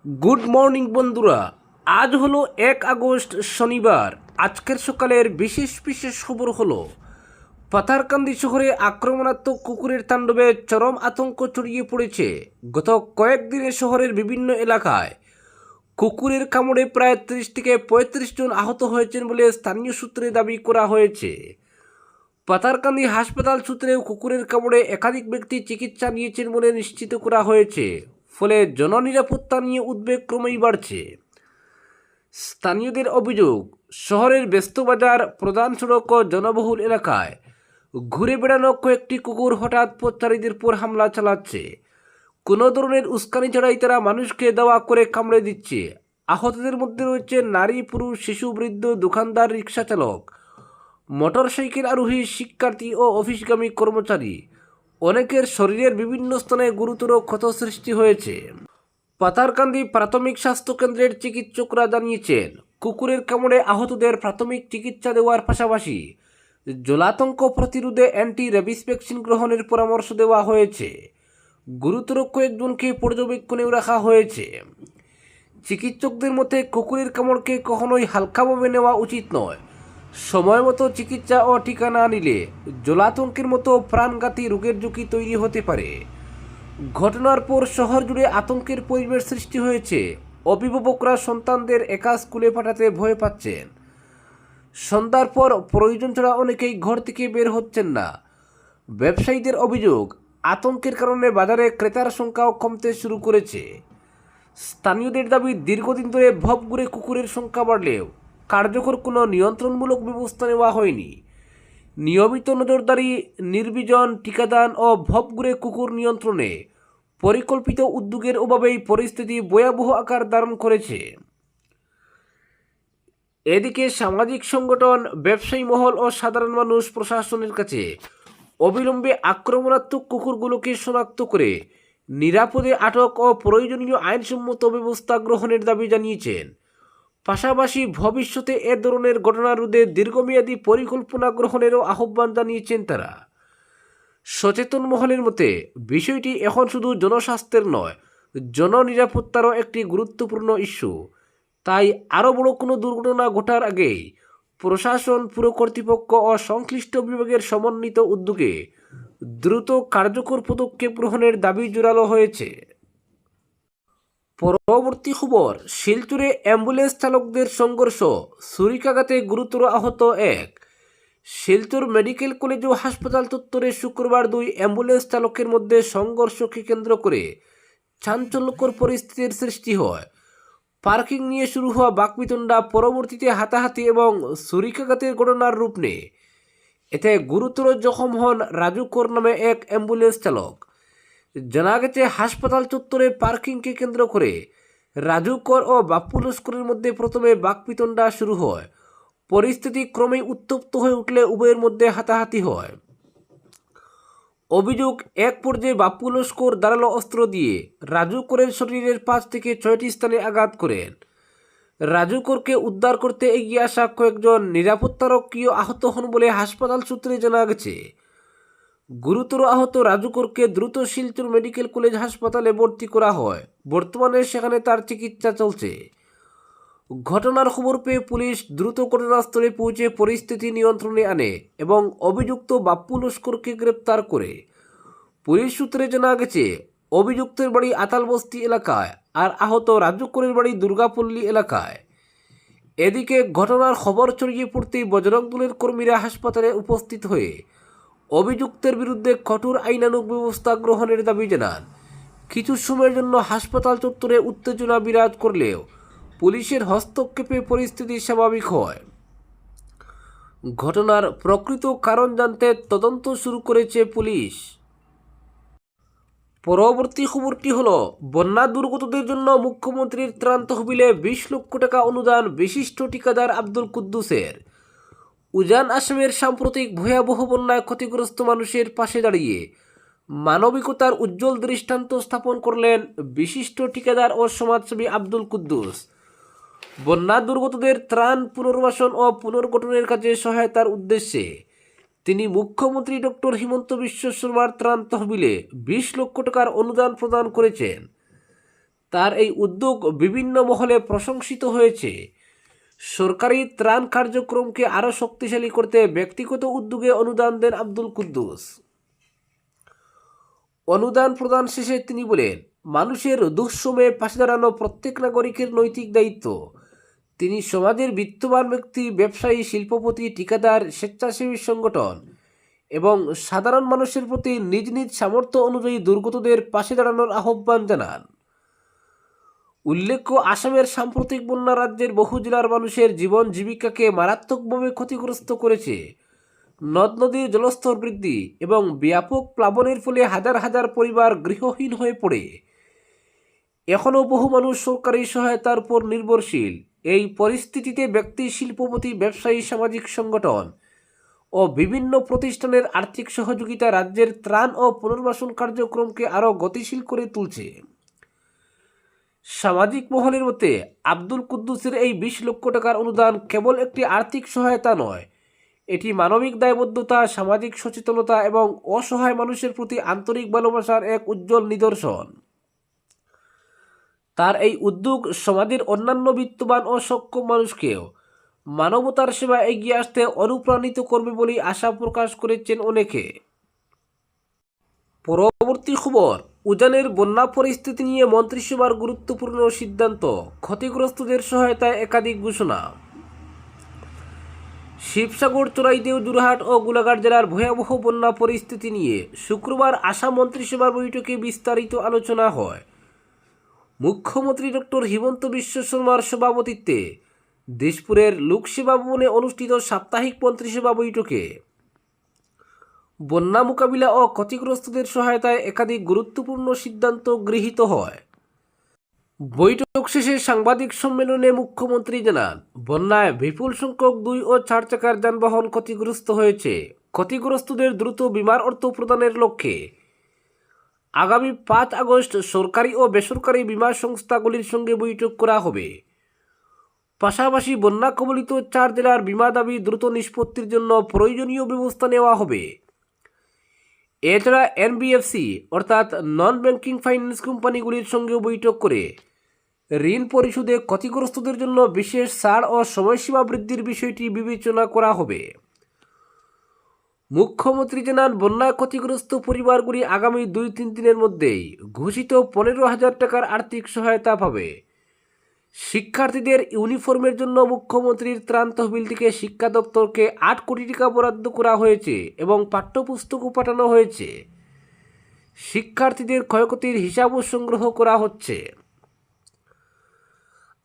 Good morning বন্ধুরা। আজ হলো 1 আগস্ট শনিবার। আজকের সকালের বিশেষ বিশেষ খবর হলো পাথারকান্দি শহরে আক্রমণাত্মক কুকুরের তাণ্ডবে চরম আতঙ্ক ছড়িয়ে পড়েছে। গত কয়েকদিনে শহরের বিভিন্ন এলাকায় কুকুরের কামড়ে প্রায় 30 থেকে 35 জন আহত হয়েছেন বলে স্থানীয় সূত্রে দাবি করা হয়েছে। পাথারকান্দি হাসপাতাল সূত্রেও কুকুরের কামড়ে একাধিক ব্যক্তি চিকিৎসা নিয়েছেন বলে নিশ্চিত করা হয়েছে। ফলে জননিরাপত্তা নিয়ে উদ্বেগ ক্রমেই বাড়ছে। স্থানীয়দের অভিযোগ, শহরের ব্যস্ত বাজার, প্রধান সড়ক ও জনবহুল এলাকায় ঘুরে বেড়ানো কয়েকটি কুকুর হঠাৎ পথচারীদের উপর হামলা চালাচ্ছে। কোনো ধরনের উস্কানি ছাড়াই তারা মানুষকে দাওয়া করে কামড়ে দিচ্ছে। আহতদের মধ্যে রয়েছে নারী, পুরুষ, শিশু, বৃদ্ধ, দোকানদার, রিক্সা চালক, মোটরসাইকেল আরোহী, শিক্ষার্থী ও অফিসগামী কর্মচারী। অনেকের শরীরের বিভিন্ন স্থানে গুরুতর ক্ষত সৃষ্টি হয়েছে। পাথারকান্দি প্রাথমিক স্বাস্থ্য কেন্দ্রের চিকিৎসকরা জানিয়েছেন, কুকুরের কামড়ে আহতদের প্রাথমিক চিকিৎসা দেওয়ার পাশাপাশি জলাতঙ্ক প্রতিরোধে অ্যান্টি রেবিস ভ্যাকসিন গ্রহণের পরামর্শ দেওয়া হয়েছে। গুরুতর কয়েকজনকে পর্যবেক্ষণেও রাখা হয়েছে। চিকিৎসকদের মতে কুকুরের কামড়কে কখনোই হালকাভাবে নেওয়া উচিত নয়। সময় মতো চিকিৎসা ও টিকা না নিলে জলাতঙ্কের মতো প্রাণঘাতী রোগের ঝুঁকি তৈরি হতে পারে। ঘটনার পর শহর জুড়ে আতঙ্কের পরিবেশ সৃষ্টি হয়েছে। অভিভাবকরা সন্তানদের একা স্কুলে পাঠাতে ভয় পাচ্ছেন। সন্ধ্যার পর প্রয়োজন ছাড়া অনেকেই ঘর থেকে বের হচ্ছেন না। ব্যবসায়ীদের অভিযোগ, আতঙ্কের কারণে বাজারে ক্রেতার সংখ্যাও কমতে শুরু করেছে। স্থানীয়দের দাবি, দীর্ঘদিন ধরে ভবঘুরে কুকুরের সংখ্যা বাড়লেও কার্যকর কোনো নিয়ন্ত্রণমূলক ব্যবস্থা নেওয়া হয়নি। নিয়মিত নজরদারি, নির্বীজন, টিকাদান ও ভবঘুরে কুকুর নিয়ন্ত্রণে পরিকল্পিত উদ্যোগের অভাবেই পরিস্থিতি ভয়াবহ আকার ধারণ করেছে। এদিকে সামাজিক সংগঠন, ব্যবসায়ী মহল ও সাধারণ মানুষ প্রশাসনের কাছে অবিলম্বে আক্রমণাত্মক কুকুরগুলোকে শনাক্ত করে নিরাপদে আটক ও প্রয়োজনীয় আইনসম্মত ব্যবস্থা গ্রহণের দাবি জানিয়েছেন। পাশাপাশি ভবিষ্যতে এ ধরনের ঘটনা রোধে দীর্ঘমেয়াদী পরিকল্পনা গ্রহণেরও আহ্বান জানিয়েছেন তারা। সচেতন মহলের মতে বিষয়টি এখন শুধু জনস্বাস্থ্যের নয়, জননিরাপত্তারও একটি গুরুত্বপূর্ণ ইস্যু। তাই আরও বড় কোনো দুর্ঘটনা ঘটার আগেই প্রশাসন, পুর কর্তৃপক্ষ ও সংশ্লিষ্ট বিভাগের সমন্বিত উদ্যোগে দ্রুত কার্যকর পদক্ষেপ গ্রহণের দাবি জোরালো হয়েছে। পরবর্তী খবর, শিলচরে অ্যাম্বুলেন্স চালকদের সংঘর্ষ, ছুরিকাঘাতে গুরুতর আহত এক। শিলচর মেডিকেল কলেজ ও হাসপাতাল চত্বরে শুক্রবার 2 অ্যাম্বুলেন্স চালকের মধ্যে সংঘর্ষকে কেন্দ্র করে চাঞ্চল্যকর পরিস্থিতির সৃষ্টি হয়। পার্কিং নিয়ে শুরু হওয়া বাকবিতণ্ডা পরবর্তীতে হাতাহাতি এবং ছুরিকাঘাতের ঘটনার রূপ নেয়। এতে গুরুতর জখম হন রাজু কর নামে এক অ্যাম্বুলেন্স চালক। জানা গেছে, হাসপাতাল চত্বরে পার্কিংকে কেন্দ্র করে রাজু কর ও বাপ্পু লস্করের মধ্যে প্রথমে বাকবিতণ্ডা শুরু হয়। পরিস্থিতি ক্রমেই উত্তপ্ত হয়ে উঠলে উভয়ের মধ্যে হাতাহাতি হয়। অভিযোগ, এক পর্যায়ে বাপ্পু লস্কর ধারালো অস্ত্র দিয়ে রাজু করের শরীরের 5 থেকে 6টি স্থানে আঘাত করেন। রাজু করকে উদ্ধার করতে এগিয়ে আসা কয়েকজন নিরাপত্তারক্ষীও আহত হন বলে হাসপাতাল সূত্রে জানা গেছে। গুরুতর আহত রাজু করকে দ্রুত শিলচর মেডিকেল কলেজ হাসপাতালে ভর্তি করা হয়। বর্তমানে সেখানে তার চিকিৎসা চলছে। ঘটনার খবর পেয়ে পুলিশ দ্রুত ঘটনাস্থলে পৌঁছে পরিস্থিতি নিয়ন্ত্রণে আনে এবং অভিযুক্ত বাপ্পু লস্করকে গ্রেপ্তার করে। পুলিশ সূত্রে জানা গেছে, অভিযুক্তের বাড়ি আতালবস্তি এলাকায় আর আহত রাজু করের বাড়ি দুর্গাপল্লী এলাকায়। এদিকে ঘটনার খবর ছড়িয়ে পড়তেই বজরং দলের কর্মীরা হাসপাতালে উপস্থিত হয়ে অভিযুক্তের বিরুদ্ধে কঠোর আইনানুগ ব্যবস্থা গ্রহণের দাবি জানান। কিছু সময়ের জন্য হাসপাতাল চত্বরে উত্তেজনা বিরাজ করলেও পুলিশের হস্তক্ষেপে পরিস্থিতি স্বাভাবিক হয়। ঘটনার প্রকৃত কারণ জানতে তদন্ত শুরু করেছে পুলিশ। পরবর্তী খবরটি হলো, বন্যা দুর্গতদের জন্য মুখ্যমন্ত্রীর ত্রাণ তহবিলে 20 লক্ষ টাকা অনুদান বিশিষ্ট ঠিকাদার আব্দুল কুদ্দুসের। উজান আসামের সাম্প্রতিক ভয়াবহ বন্যায় ক্ষতিগ্রস্ত মানুষের পাশে দাঁড়িয়ে মানবিকতার উজ্জ্বল দৃষ্টান্ত স্থাপন করলেন বিশিষ্ট ঠিকাদার ও সমাজসেবী আব্দুল কুদ্দুস। বন্যা দুর্গতদের ত্রাণ, পুনর্বাসন ও পুনর্গঠনের কাজে সহায়তার উদ্দেশ্যে তিনি মুখ্যমন্ত্রী ডক্টর হিমন্ত বিশ্ব শর্মার ত্রাণ তহবিলে 20 লক্ষ টাকার অনুদান প্রদান করেছেন। তার এই উদ্যোগ বিভিন্ন মহলে প্রশংসিত হয়েছে। সরকারি ত্রাণ কার্যক্রমকে আরও শক্তিশালী করতে ব্যক্তিগত উদ্যোগে অনুদান দেন আব্দুল কুদ্দুস। অনুদান প্রদান শেষে তিনি বলেন, মানুষের দুঃসময়ে পাশে দাঁড়ানো প্রত্যেক নাগরিকের নৈতিক দায়িত্ব। তিনি সমাজের বিত্তবান ব্যক্তি, ব্যবসায়ী, শিল্পপতি, ঠিকাদার, স্বেচ্ছাসেবী সংগঠন এবং সাধারণ মানুষের প্রতি নিজ নিজ সামর্থ্য অনুযায়ী দুর্গতদের পাশে দাঁড়ানোর আহ্বান জানান। উল্লেখ্য, আসামের সাম্প্রতিক বন্যা রাজ্যের বহু জেলার মানুষের জীবন জীবিকাকে মারাত্মকভাবে ক্ষতিগ্রস্ত করেছে। নদ নদীর জলস্তর বৃদ্ধি এবং ব্যাপক প্লাবনের ফলে হাজার হাজার পরিবার গৃহহীন হয়ে পড়ে। এখনও বহু মানুষ সরকারি সহায়তার উপর নির্ভরশীল। এই পরিস্থিতিতে ব্যক্তি, শিল্পপতি, ব্যবসায়ী, সামাজিক সংগঠন ও বিভিন্ন প্রতিষ্ঠানের আর্থিক সহযোগিতা রাজ্যের ত্রাণ ও পুনর্বাসন কার্যক্রমকে আরও গতিশীল করে তুলছে। সামাজিক মহলের মতে, আব্দুল কুদ্দুসের এই 20 লক্ষ টাকার অনুদান কেবল একটি আর্থিক সহায়তা নয়, এটি মানবিক দায়বদ্ধতা, সামাজিক সচেতনতা এবং অসহায় মানুষের প্রতি আন্তরিক ভালোবাসার এক উজ্জ্বল নিদর্শন। তার এই উদ্যোগ সমাজের অন্যান্য বিত্তবান ও সক্ষম মানুষকেও মানবতার সেবা এগিয়ে আসতে অনুপ্রাণিত করবে বলে আশা প্রকাশ করেছেন অনেকে। পরবর্তী খবর, উজানের বন্যা পরিস্থিতি নিয়ে মন্ত্রিসভার গুরুত্বপূর্ণ সিদ্ধান্ত, ক্ষতিগ্রস্তদের সহায়তায় একাধিক ঘোষণা। শিবসাগর, চড়াইদেউ, যোরহাট ও গোলাঘাট জেলার ভয়াবহ বন্যা পরিস্থিতি নিয়ে শুক্রবার আসাম মন্ত্রিসভার বৈঠকে বিস্তারিত আলোচনা হয়। মুখ্যমন্ত্রী ডক্টর হিমন্ত বিশ্ব শর্মার সভাপতিত্বে দিসপুরের লোকসেবা ভবনে অনুষ্ঠিত সাপ্তাহিক মন্ত্রিসভা বৈঠকে বন্যা মোকাবিলা ও ক্ষতিগ্রস্তদের সহায়তায় একাধিক গুরুত্বপূর্ণ সিদ্ধান্ত গৃহীত হয়। বৈঠক শেষে সাংবাদিক সম্মেলনে মুখ্যমন্ত্রী জানান, বন্যায় বিপুল সংখ্যক 2 ও 4 চাকার যানবাহন ক্ষতিগ্রস্ত হয়েছে। ক্ষতিগ্রস্তদের দ্রুত বীমার অর্থ প্রদানের লক্ষ্যে আগামী 5 আগস্ট সরকারি ও বেসরকারি বীমা সংস্থাগুলির সঙ্গে বৈঠক করা হবে। পাশাপাশি বন্যা কবলিত 4 জেলার বীমা দাবি দ্রুত নিষ্পত্তির জন্য প্রয়োজনীয় ব্যবস্থা নেওয়া হবে। এছাড়া এনবিএফসি অর্থাৎ নন ব্যাংকিং ফাইন্যান্স কোম্পানিগুলির সঙ্গেও বৈঠক করে ঋণ পরিশোধে ক্ষতিগ্রস্তদের জন্য বিশেষ ছাড় ও সময়সীমা বৃদ্ধির বিষয়টি বিবেচনা করা হবে। মুখ্যমন্ত্রী জানান, বন্যায় ক্ষতিগ্রস্ত পরিবারগুলি আগামী 2-3 দিনের মধ্যেই ঘোষিত 15,000 টাকার আর্থিক সহায়তা পাবে। শিক্ষার্থীদের ইউনিফর্মের জন্য মুখ্যমন্ত্রীর ত্রাণ তহবিল থেকে শিক্ষা দপ্তরকে 8 কোটি টাকা বরাদ্দ করা হয়েছে এবং পাঠ্যপুস্তকও পাঠানো হয়েছে। শিক্ষার্থীদের ক্ষয়ক্ষতির হিসাবও সংগ্রহ করা হচ্ছে।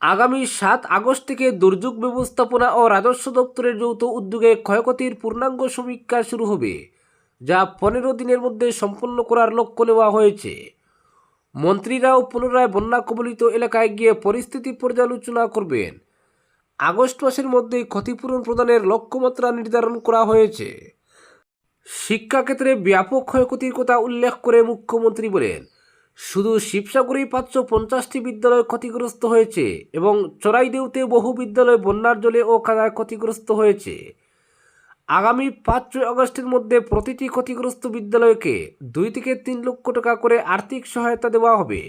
আগামী 7 আগস্ট থেকে দুর্যোগ ব্যবস্থাপনা ও রাজস্ব দপ্তরের যৌথ উদ্যোগে ক্ষয়ক্ষতির পূর্ণাঙ্গ সমীক্ষা শুরু হবে, যা 15 দিনের মধ্যে সম্পন্ন করার লক্ষ্য নেওয়া হয়েছে। মন্ত্রীরাও পুনরায় বন্যা কবলিত এলাকায় গিয়ে পরিস্থিতি পর্যালোচনা করবেন। আগস্ট মাসের মধ্যেই ক্ষতিপূরণ প্রদানের লক্ষ্যমাত্রা নির্ধারণ করা হয়েছে। শিক্ষাক্ষেত্রে ব্যাপক ক্ষয়ক্ষতির কথা উল্লেখ করে মুখ্যমন্ত্রী বলেন, শুধু শিবসাগরেই 550টি বিদ্যালয় ক্ষতিগ্রস্ত হয়েছে এবং চড়াইদেউতে বহু বিদ্যালয় বন্যার জলে ও কাদায় ক্ষতিগ্রস্ত হয়েছে। আগামী 5 আগস্টের মধ্যে প্রতিটি ক্ষতিগ্রস্ত বিদ্যালয়কে 2 থেকে 3 লক্ষ টাকা করে আর্থিক সহায়তা দেওয়া হবে।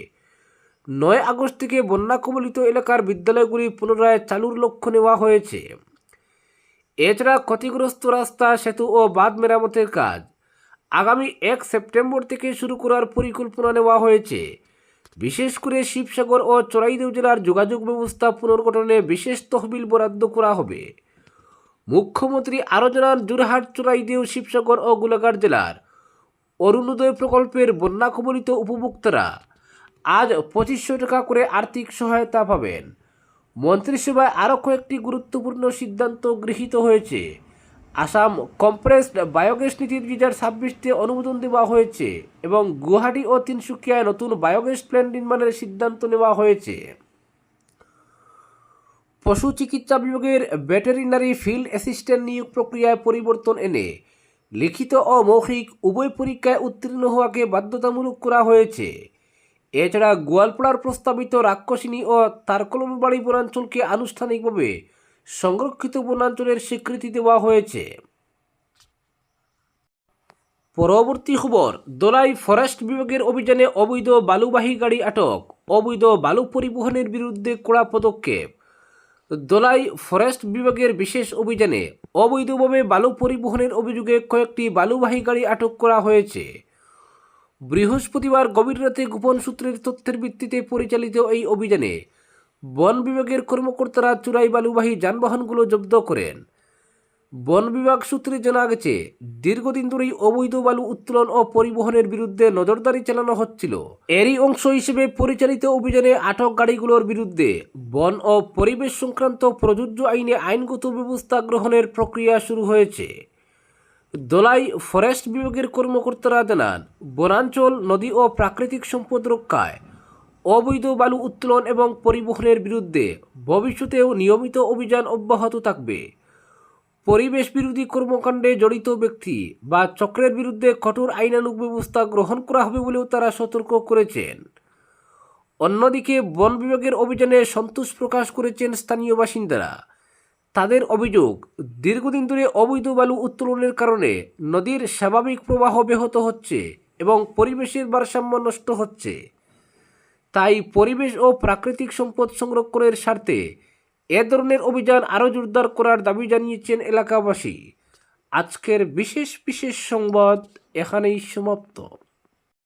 9 আগস্ট থেকে বন্যা কবলিত এলাকার বিদ্যালয়গুলি পুনরায় চালুর লক্ষ্য নেওয়া হয়েছে। এছাড়া ক্ষতিগ্রস্ত রাস্তা, সেতু ও বাঁধ মেরামতের কাজ আগামী 1 সেপ্টেম্বর থেকে শুরু করার পরিকল্পনা নেওয়া হয়েছে। বিশেষ করে শিবসাগর ও চড়াইদেউ জেলার যোগাযোগ ব্যবস্থা পুনর্গঠনে বিশেষ তহবিল বরাদ্দ করা হবে। মুখ্যমন্ত্রী আরও জানান, যোরহাট, চড়াইদেউ, শিবসাগর ও গোলাঘাট জেলার অরুণোদয় প্রকল্পের বন্যা কবলিত উপভোক্তারা আজ 2500 টাকা করে আর্থিক সহায়তা পাবেন। মন্ত্রিসভায় আরও কয়েকটি গুরুত্বপূর্ণ সিদ্ধান্ত গৃহীত হয়েছে। আসাম কম্প্রেসড বায়োগ্যাস নীতি 2026-তে অনুমোদন দেওয়া হয়েছে এবং গুয়াহাটি ও তিনসুকিয়ায় নতুন বায়োগ্যাস প্ল্যান্ট নির্মাণের সিদ্ধান্ত নেওয়া হয়েছে। পশু চিকিৎসা বিভাগের ভেটেরিনারি ফিল্ড অ্যাসিস্ট্যান্ট নিয়োগ প্রক্রিয়ায় পরিবর্তন এনে লিখিত ও মৌখিক উভয় পরীক্ষায় উত্তীর্ণ হওয়াকে বাধ্যতামূলক করা হয়েছে। এছাড়া গোয়ালপাড়ার প্রস্তাবিত রাক্ষসিনী ও তারকলমবাড়ি বনাঞ্চলকে আনুষ্ঠানিকভাবে সংরক্ষিত বনাঞ্চলের স্বীকৃতি দেওয়া হয়েছে। পরবর্তী খবর, দোলাই ফরেস্ট বিভাগের অভিযানে অবৈধ বালুবাহী গাড়ি আটক, অবৈধ বালু পরিবহনের বিরুদ্ধে কড়া পদক্ষেপ। দোলাই ফরেস্ট বিভাগের বিশেষ অভিযানে অবৈধভাবে বালু পরিবহনের অভিযোগে কয়েকটি বালুবাহী গাড়ি আটক করা হয়েছে। বৃহস্পতিবার গভীর রাতে গোপন সূত্রের তথ্যের ভিত্তিতে পরিচালিত এই অভিযানে বন বিভাগের কর্মকর্তারা চোরাই বালুবাহী যানবাহনগুলো জব্দ করেন। বন বিভাগ সূত্রে জানা গেছে, দীর্ঘদিন ধরেই অবৈধ বালু উত্তোলন ও পরিবহনের বিরুদ্ধে নজরদারি চালানো হচ্ছিল। এরই অংশ হিসেবে পরিচালিত অভিযানে আটক গাড়িগুলোর বিরুদ্ধে বন ও পরিবেশ সংক্রান্ত প্রযোজ্য আইনে আইনগত ব্যবস্থা গ্রহণের প্রক্রিয়া শুরু হয়েছে। দোলাই ফরেস্ট বিভাগের কর্মকর্তারা জানান, বনাঞ্চল, নদী ও প্রাকৃতিক সম্পদ রক্ষায় অবৈধ বালু উত্তোলন এবং পরিবহনের বিরুদ্ধে ভবিষ্যতেও নিয়মিত অভিযান অব্যাহত থাকবে। পরিবেশ বিরোধী কর্মকাণ্ডে জড়িত ব্যক্তি বা চক্রের বিরুদ্ধে কঠোর আইনানুগ ব্যবস্থা গ্রহণ করা হবে বলেও তারা সতর্ক করেছেন। অন্যদিকে বন বিভাগের অভিযানে সন্তোষ প্রকাশ করেছেন স্থানীয় বাসিন্দারা। তাদের অভিযোগ, দীর্ঘদিন ধরে অবৈধ বালু উত্তোলনের কারণে নদীর স্বাভাবিক প্রবাহ ব্যাহত হচ্ছে এবং পরিবেশের ভারসাম্য নষ্ট হচ্ছে। তাই পরিবেশ ও প্রাকৃতিক সম্পদ সংরক্ষণের স্বার্থে এ ধরনের অভিযান আরও জোরদার করার দাবি জানিয়েছেন এলাকাবাসী। আজকের বিশেষ সংবাদ এখানেই সমাপ্ত।